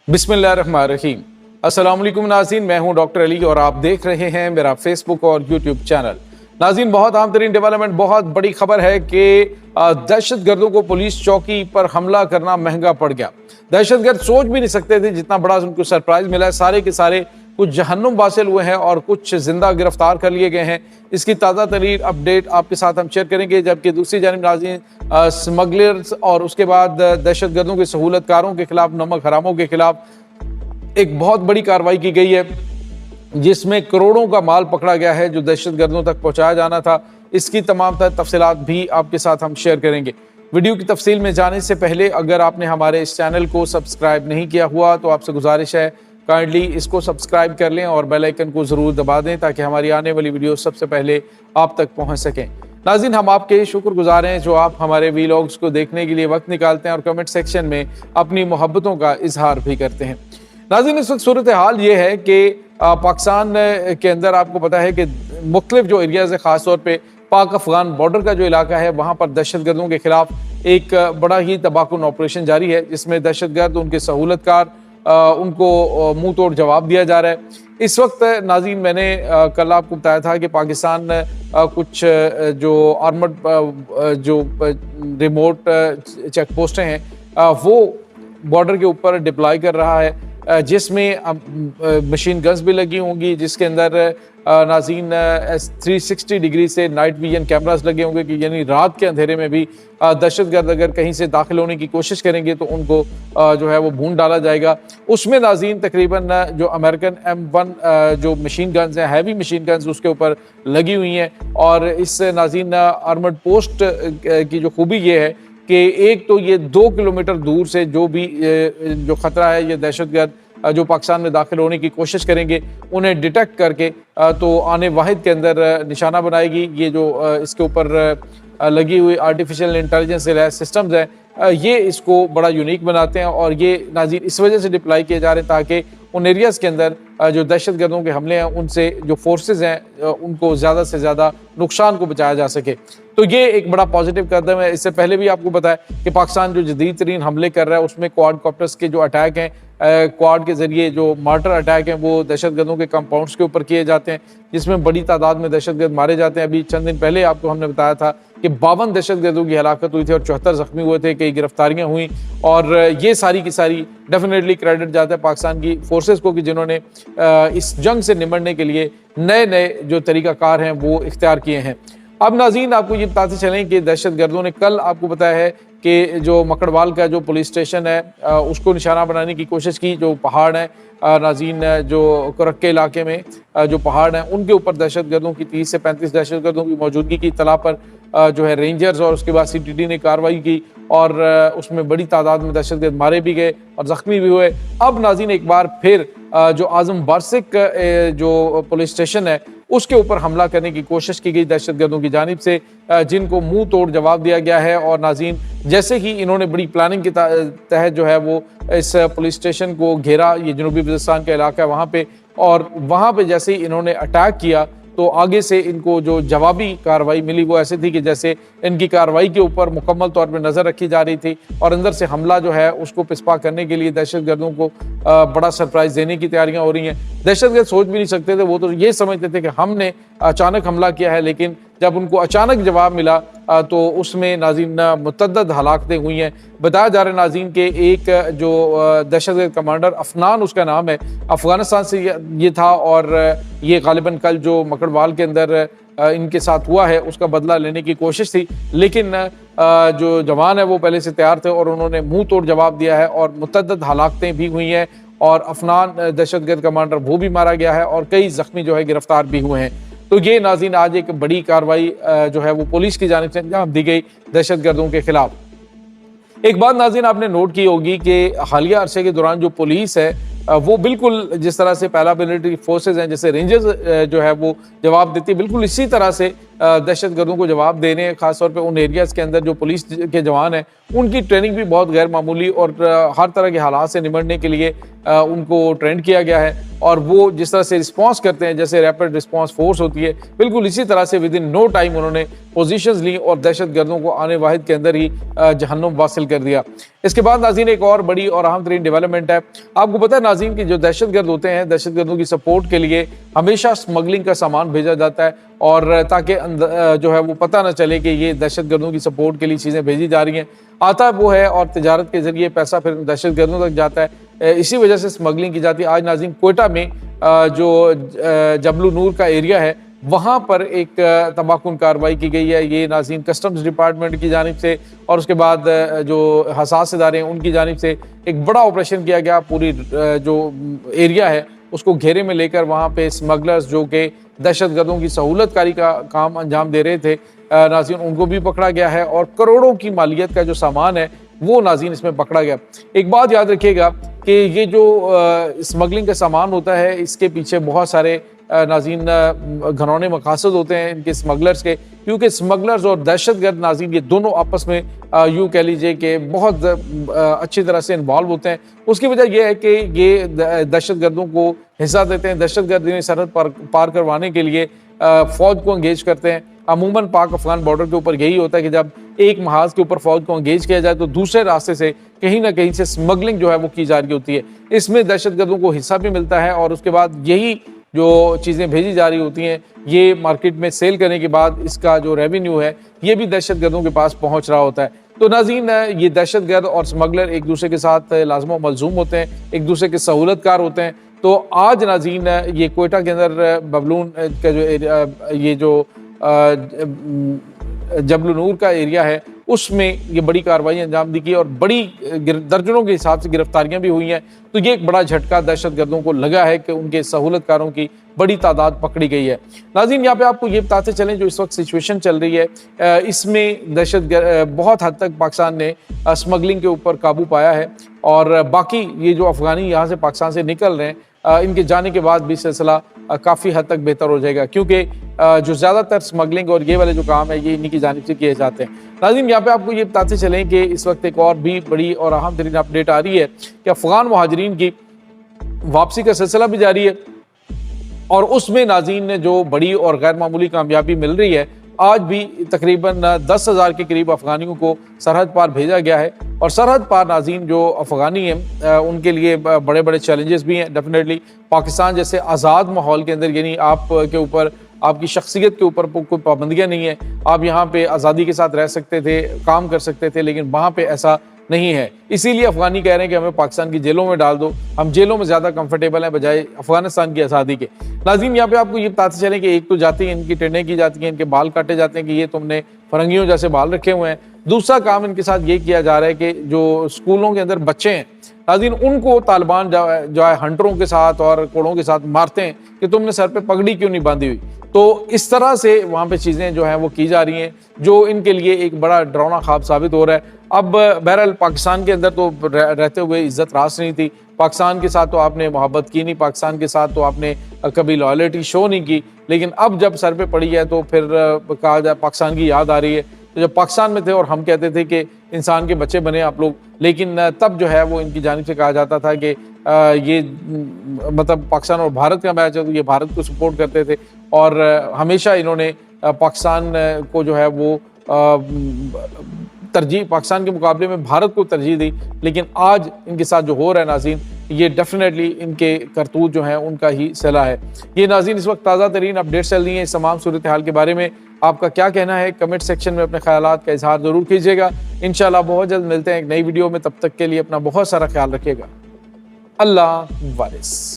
बिस्मिल्लाहिर्रहमानिर्रहीम। अस्सलाम वालेकुम नाज़रीन, मैं हूं डॉक्टर अली और आप देख रहे हैं मेरा फेसबुक और यूट्यूब चैनल। नाज़रीन, बहुत अहम तरीन डेवलपमेंट, बहुत बड़ी खबर है कि दहशतगर्दों को पुलिस चौकी पर हमला करना महंगा पड़ गया। दहशतगर्द सोच भी नहीं सकते थे जितना बड़ा उनको सरप्राइज मिला है। सारे के सारे कुछ जहन्नुम वासिल हुए हैं और कुछ जिंदा गिरफ्तार कर लिए गए हैं। इसकी ताज़ा तरीन अपडेट आपके साथ हम शेयर करेंगे। जबकि दूसरी जानिब नाज़रीन, स्मगलर्स और उसके बाद दहशतगर्दों के सहूलतकारों के खिलाफ, नमक हरामों के खिलाफ एक बहुत बड़ी कार्रवाई की गई है जिसमें करोड़ों का माल पकड़ा गया है जो दहशतगर्दों तक पहुंचाया जाना था। इसकी तमाम तफसीलात भी आपके साथ हम शेयर करेंगे। वीडियो की तफसील में जाने से पहले अगर आपने हमारे इस चैनल को सब्सक्राइब नहीं किया हुआ तो आपसे गुजारिश है काइंडली इसको सब्सक्राइब कर लें और बेल आइकन को ज़रूर दबा दें ताकि हमारी आने वाली वीडियो सबसे पहले आप तक पहुंच सकें। नाज़रीन, हम आपके शुक्रगुजार हैं जो आप हमारे वीलॉग्स को देखने के लिए वक्त निकालते हैं और कमेंट सेक्शन में अपनी मोहब्बतों का इजहार भी करते हैं। नाज़रीन, इस वक्त सूरत हाल ये है कि पाकिस्तान के अंदर आपको पता है कि मुख्तलिफ जो एरियाज़ है, ख़ासतौर पर पाक अफगान बॉर्डर का जो इलाका है, वहाँ पर दहशतगर्दों के खिलाफ एक बड़ा ही तबाहकुन ऑपरेशन जारी है जिसमें दहशतगर्द, उनके सहूलतकार, उनको मुंह तोड़ जवाब दिया जा रहा है। इस वक्त नाज़रीन, मैंने कल आपको बताया था कि पाकिस्तान कुछ जो आर्मड जो रिमोट चेक पोस्टें हैं वो बॉर्डर के ऊपर डिप्लॉय कर रहा है जिसमें मशीन गन्स भी लगी होंगी, जिसके अंदर नाज़रीन 360 डिग्री से नाइट विजन कैमरास लगे होंगे कि यानी रात के अंधेरे में भी दहशतगर्द अगर कहीं से दाखिल होने की कोशिश करेंगे तो उनको जो है वो भून डाला जाएगा। उसमें नाज़रीन तकरीबन जो अमेरिकन M1 जो मशीन गन्स हैं, हैवी मशीन गन्स उसके ऊपर लगी हुई हैं। और इस नाज़रीन आर्मर्ड पोस्ट की जो खूबी ये है कि एक तो ये 2 किलोमीटर दूर से जो भी जो ख़तरा है, ये दहशतगर्द जो पाकिस्तान में दाखिल होने की कोशिश करेंगे उन्हें डिटेक्ट करके तो आने वाहिद के अंदर निशाना बनाएगी। ये जो इसके ऊपर लगी हुई आर्टिफिशियल इंटेलिजेंस सिस्टम्स हैं, ये इसको बड़ा यूनिक बनाते हैं और ये नाज़रीन इस वजह से डिप्लाई किए जा रहे हैं ताकि उन एरियाज़ के अंदर जो दहशतगर्दों के हमले हैं उनसे जो फोर्सेस हैं उनको ज़्यादा से ज़्यादा नुकसान को बचाया जा सके। तो ये एक बड़ा पॉजिटिव कदम है। इससे पहले भी आपको पता है कि पाकिस्तान जो जदीद तरीन हमले कर रहा है उसमें क्वाड कॉप्टर्स के जो अटैक हैं, क्वाड के ज़रिए जो मार्टर अटैक हैं वो दहशतगर्दों के कंपाउंड्स के ऊपर किए जाते हैं जिसमें बड़ी तादाद में दहशतगर्द मारे जाते हैं। अभी चंद दिन पहले आपको हमने बताया था कि 52 दहशतगर्दों की हलाकत हुई थी और 74 ज़ख्मी हुए थे, कई गिरफ्तारियाँ हुई। और ये सारी की सारी डेफिनेटली क्रेडिट जाता है पाकिस्तान की फोर्सेस को कि जिन्होंने इस जंग से निमटने के लिए नए नए जो तरीक़ाकार हैं वो इख्तियार किए हैं। अब नाज़रीन, आपको ये बताते चलें कि दहशतगर्दों ने कल आपको बताया है कि जो मकड़वाल का जो पुलिस स्टेशन है उसको निशाना बनाने की कोशिश की। जो पहाड़ है नाज़रीन, जो करक्के इलाके में जो पहाड़ हैं उनके ऊपर दहशतगर्दों की 30 से 35 दहशतगर्दों की मौजूदगी की इत्तला पर जो है रेंजर्स और उसके बाद CTT ने कार्रवाई की और उसमें बड़ी तादाद में दहशतगर्द मारे भी गए और ज़ख्मी भी हुए। अब नाज़रीन एक बार फिर जो आज़म बारसिक जो पुलिस स्टेशन है उसके ऊपर हमला करने की कोशिश की गई दहशतगर्दों की जानिब से, जिनको मुंह तोड़ जवाब दिया गया है। और नाज़रीन, जैसे ही इन्होंने बड़ी प्लानिंग के तहत जो है वो इस पुलिस स्टेशन को घेरा, ये जनूबी वज़ीरिस्तान का इलाका है वहाँ पे, और वहाँ पे जैसे ही इन्होंने अटैक किया तो आगे से इनको जो जवाबी कार्रवाई मिली वो ऐसे थी कि जैसे इनकी कार्रवाई के ऊपर मुकम्मल तौर पर नज़र रखी जा रही थी और अंदर से हमला जो है उसको पिसपा करने के लिए दहशतगर्दों को बड़ा सरप्राइज़ देने की तैयारियां हो रही हैं। दहशतगर्द सोच भी नहीं सकते थे, वो तो ये समझते थे कि हमने अचानक हमला किया है, लेकिन जब उनको अचानक जवाब मिला तो उसमें नाज़रीन मुतअद्दिद हलाकतें हुई हैं। बताया जा रहा है नाज़रीन के एक जो दहशतगर्द कमांडर अफनान उसका नाम है, अफ़गानिस्तान से ये था और ये गालिबन कल जो मकड़वाल के अंदर इनके साथ हुआ है उसका बदला लेने की कोशिश थी, लेकिन जो जवान है वो पहले से तैयार थे और उन्होंने मुंह तोड़ जवाब दिया है और मुतअद्दिद हलाकतें भी हुई हैं और अफनान दहशतगर्द कमांडर वो भी मारा गया है और कई ज़ख्मी जो है गिरफ्तार भी हुए हैं। तो ये नाज़रीन आज एक बड़ी कार्रवाई जो है वो पुलिस की जानिब से अंजाम दी गई दहशतगर्दों के खिलाफ। एक बात नाज़रीन आपने नोट की होगी कि हालिया अरसे के दौरान जो पुलिस है वो बिल्कुल जिस तरह से पैरामिलिट्री फोर्सेस हैं, जैसे रेंजर्स जो है वो जवाब देती है, बिल्कुल इसी तरह से दहशत गर्दों को जवाब देने, खासतौर पे उन एरियाज़ के अंदर जो पुलिस के जवान हैं उनकी ट्रेनिंग भी बहुत गैर मामूली और हर तरह के हालात से निपटने के लिए उनको ट्रेंड किया गया है। और वो जिस तरह से रिस्पॉन्स करते हैं, जैसे रैपिड रिस्पॉन्स फोर्स होती है, बिल्कुल इसी तरह से विद इन नो टाइम उन्होंने पोजीशंस ली और दहशत गर्दों को आने वाहिद के अंदर ही जहन्नुम वासिल कर दिया। इसके बाद नाज़रीन एक और बड़ी और अहम तरीन डेवलपमेंट है। आपको पता है नाज़रीन कि जो दहशत गर्द होते हैं, दहशत गर्दों की सपोर्ट के लिए हमेशा स्मगलिंग का सामान भेजा जाता है और ताकि जो है वो पता ना चले कि ये दहशत गर्दों की सपोर्ट के लिए चीज़ें भेजी जा रही हैं। आता वो है और तिजारत के ज़रिए पैसा फिर दहशत गर्दों तक जाता है, इसी वजह से स्मगलिंग की जाती है। आज नाज़रीन कोयटा में जो जबलू नूर का एरिया है वहाँ पर एक तबाहकुन कार्रवाई की गई है। ये नाज़रीन कस्टम्स डिपार्टमेंट की जानिब से और उसके बाद जो हसास इदारे हैं उनकी जानिब से एक बड़ा ऑपरेशन किया गया। पूरी जो एरिया है उसको घेरे में लेकर वहाँ पे स्मगलर्स जो कि दहशत गर्दों की सहूलतकारी का काम अंजाम दे रहे थे नाज़रीन, उनको भी पकड़ा गया है और करोड़ों की मालियत का जो सामान है वो नाज़रीन इसमें पकड़ा गया। एक बात याद रखिएगा कि ये जो स्मगलिंग का सामान होता है इसके पीछे बहुत सारे नाज़रीन घनौने मकासद होते हैं इनके स्मगलर्स के, क्योंकि स्मगलर्स और दहशत गर्द नाज़रीन ये दोनों आपस में यूँ कह लीजिए कि बहुत अच्छी तरह से इन्वॉल्व होते हैं। उसकी वजह यह है कि ये दहशत गर्दों को हिस्सा देते हैं। दहशत गर्द इन्हें सरहद पार करवाने के लिए फ़ौज को इंगेज करते हैं। अमूमन पाक अफगान बॉर्डर के ऊपर यही होता है कि जब एक महाज के ऊपर फ़ौज को इंगेज किया जाए तो दूसरे रास्ते से कहीं ना कहीं से स्मगलिंग जो है वो की जा रही होती है। इसमें दहशत गर्दों को हिस्सा भी मिलता है और उसके बाद यही जो चीज़ें भेजी जा रही होती हैं ये मार्केट में सेल करने के बाद इसका जो रेवेन्यू है ये भी दहशत गर्दों के पास पहुंच रहा होता है। तो नाज़रीन ये दहशत गर्द और स्मगलर एक दूसरे के साथ लाज़िम मलज़ूम होते हैं, एक दूसरे के सहूलतकार होते हैं। तो आज नाज़रीन ये कोयटा के अंदर बबलून का जो ये जो जबल नूर का एरिया है उसमें ये बड़ी कार्रवाई अंजाम दी गई और बड़ी दर्जनों के हिसाब से गिरफ्तारियां भी हुई हैं। तो ये एक बड़ा झटका दहशत गर्दों को लगा है कि उनके सहूलतकारों की बड़ी तादाद पकड़ी गई है। नाज़रीन यहाँ पे आपको ये बताते चलें जो इस वक्त सिचुएशन चल रही है इसमें बहुत हद तक पाकिस्तान ने स्मगलिंग के ऊपर काबू पाया है और बाकी ये जो अफगानी यहाँ से पाकिस्तान से निकल रहे हैं इनके जाने के बाद भी सिलसिला काफ़ी हद तक बेहतर हो जाएगा, क्योंकि जो ज़्यादातर स्मगलिंग और ये वाले जो काम है ये इन्हीं की जानिब से किए जाते हैं। नाज़रीन यहाँ पे आपको ये बताते चलें कि इस वक्त एक और भी बड़ी और अहम तरीन अपडेट आ रही है कि अफगान मुहाजिरीन की वापसी का सिलसिला भी जारी है और उसमें नाज़रीन जो बड़ी और गैर मामूली कामयाबी मिल रही है। आज भी तकरीबन 10,000 के करीब अफगानियों को सरहद पार भेजा गया है और सरहद पार नाज़रीन जो अफगानी हैं उनके लिए बड़े बड़े चैलेंजेस भी हैं। डेफिनेटली पाकिस्तान जैसे आज़ाद माहौल के अंदर यानी आपके ऊपर आपकी शख्सियत के ऊपर कोई पाबंदियाँ नहीं है, आप यहाँ पे आज़ादी के साथ रह सकते थे, काम कर सकते थे, लेकिन वहाँ पे ऐसा नहीं है। इसीलिए अफगानी कह रहे हैं कि हमें पाकिस्तान की जेलों में डाल दो, हम जेलों में ज़्यादा कंफर्टेबल हैं बजाय अफगानिस्तान की आज़ादी के। नाज़रीन यहाँ पे आपको ये बताते चलें कि एक तो जाती है इनकी ट्रेनिंग की जाती है, इनके बाल काटे जाते हैं कि ये तुमने फरंगियों जैसे बाल रखे हुए हैं। दूसरा काम इनके साथ ये किया जा रहा है कि जो स्कूलों के अंदर बच्चे हैं नाज़रीन उनको तालिबान जो है हंटरों के साथ और कोड़ों के साथ मारते हैं कि तुमने सर पे पगड़ी क्यों नहीं बांधी हुई। तो इस तरह से वहाँ पे चीज़ें जो हैं वो की जा रही हैं जो इनके लिए एक बड़ा डरावना ख्वाब साबित हो रहा है। अब बहरहाल पाकिस्तान के अंदर तो रहते हुए इज़्ज़त रास नहीं थी, पाकिस्तान के साथ तो आपने मोहब्बत की नहीं, पाकिस्तान के साथ तो आपने कभी लॉयल्टी शो नहीं की, लेकिन अब जब सर पे पड़ी है तो फिर कहा जाए पाकिस्तान की याद आ रही है। तो जब पाकिस्तान में थे और हम कहते थे कि इंसान के बच्चे बने आप लोग, लेकिन तब जो है वो इनकी जानिब से कहा जाता था कि ये मतलब पाकिस्तान और भारत का मैच है तो ये भारत को सपोर्ट करते थे और हमेशा इन्होंने पाकिस्तान को जो है वो तरजीह पाकिस्तान के मुकाबले में भारत को तरजीह दी। लेकिन आज इनके साथ जो हो रहा है नाज़रीन ये डेफिनेटली इनके करतूत जो हैं उनका ही सिला है। ये नाज़रीन इस वक्त ताज़ा तरीन अपडेट्स चल रही हैं। इस तमाम सूरत हाल के बारे में आपका क्या कहना है कमेंट सेक्शन में अपने ख्यालात का इजहार ज़रूर कीजिएगा। इंशाल्लाह बहुत जल्द मिलते हैं एक नई वीडियो में, तब तक के लिए अपना बहुत सारा ख्याल रखिएगा। अल्लाह वारिस।